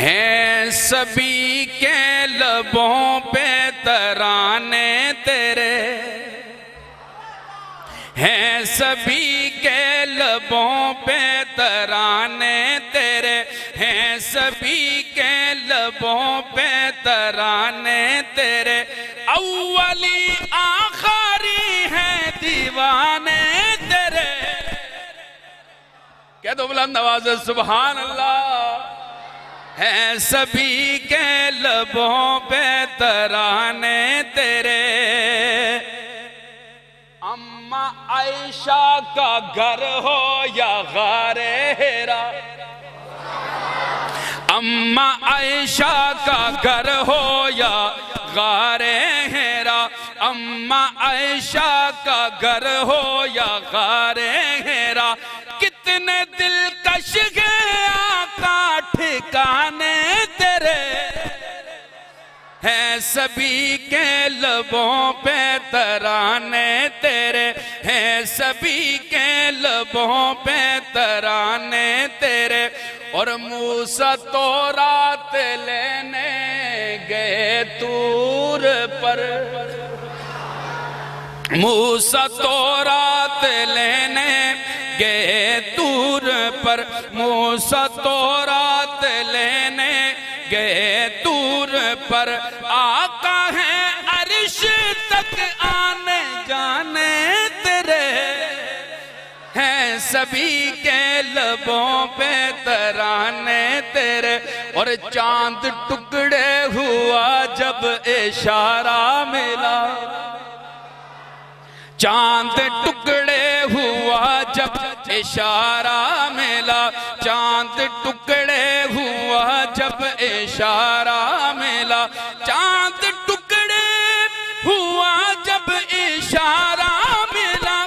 हैं सभी के लबों पे तराने तेरे, हैं सभी के लबों पे तराने तेरे, हैं सभी के लबों पे तराने तेरे। अव्वली आखिरी हैं दीवाने तेरे। कह दो बुलंद आवाज़ से सुभान अल्लाह। हैं सभी के लबों पे तराने तेरे। अम्मा आयशा का घर हो या गारे हेरा, अम्मा आयशा का घर हो या गारे हेरा, अम्मा आयशा का घर हो या गारे हेरा। कितने दिलकश गया का ठिकाने तेरे, हैं सभी के लबों पे तराने तेरे, हैं सभी के लबों पे तराने तेरे। और मूसा तो रात लेने गए तूर पर, मूसा तो रात लेने गए तूर पर, मूसा तो रात लेने गए तूर पर। आका है अर्श तक आने जाने तेरे, हैं सभी के लबों पे तराने तेरे। और चांद टुकड़े हुआ जब इशारा मिला, चांद टुकड़े हुआ जब इशारा मिला, चांद टुकड़े हुआ जब इशारा मिला, चांद टुकड़े हुआ जब इशारा मिला।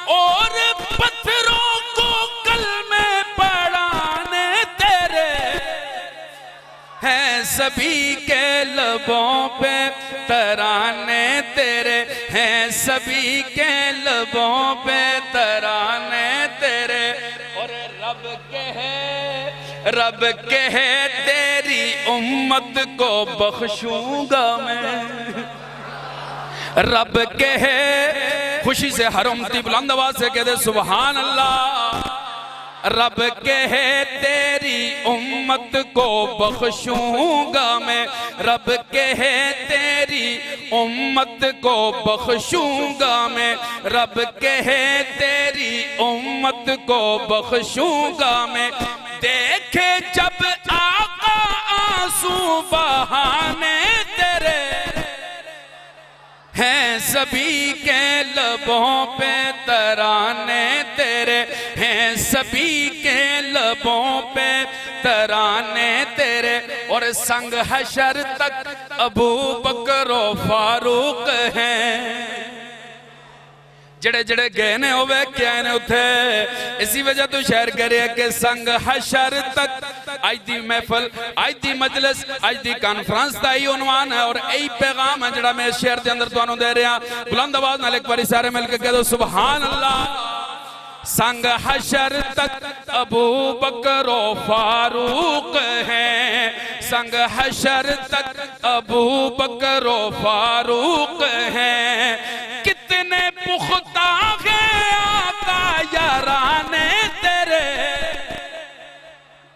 और पत्थरों को कलमे पढ़ाने तेरे, हैं सभी के लबों पे तराने तेरे, हैं सभी के लबों पे तराने तेरे। और रब कहे तेरी उम्मत को बख्शूंगा मैं, रब कहे खुशी से हर उम्मती बुलंद आवाज से कहते सुभान अल्लाह। रब कहे तेरी उम्मत को बख्शूंगा मैं, रब कहे तेरी उम्मत को बख्शूंगा मैं, रब कहे तेरी उम्मत को बख्शूंगा मैं। देखे जब आका आंसू बहाने तेरे, हैं सभी के लबों पे तराने तेरे, हैं सभी के लबों पे तराने तेरे। और संग हशर तक अबू बकर व फारूक हैं, जड़े जड़े गए ने होवे क्या ने उथे। इसी वजह तो शेयर करे कि संग हशर तक आज दी महफिल, आज दी मजलिस, आज दी कॉन्फ्रेंस दा ही उन्वान है। और यही पैगाम है जड़ा मैं शेयर के अंदर तुहानू दे रहा। बुलंद आवाज नाल एक बारी सारे मिलकर कह दो सुभान अल्लाह। संग हशर तक अबू बकर व फारूक हैं, संग हशर तक अबू बकर व फारूक हैं। कितने पुख्ता है आका याराने तेरे,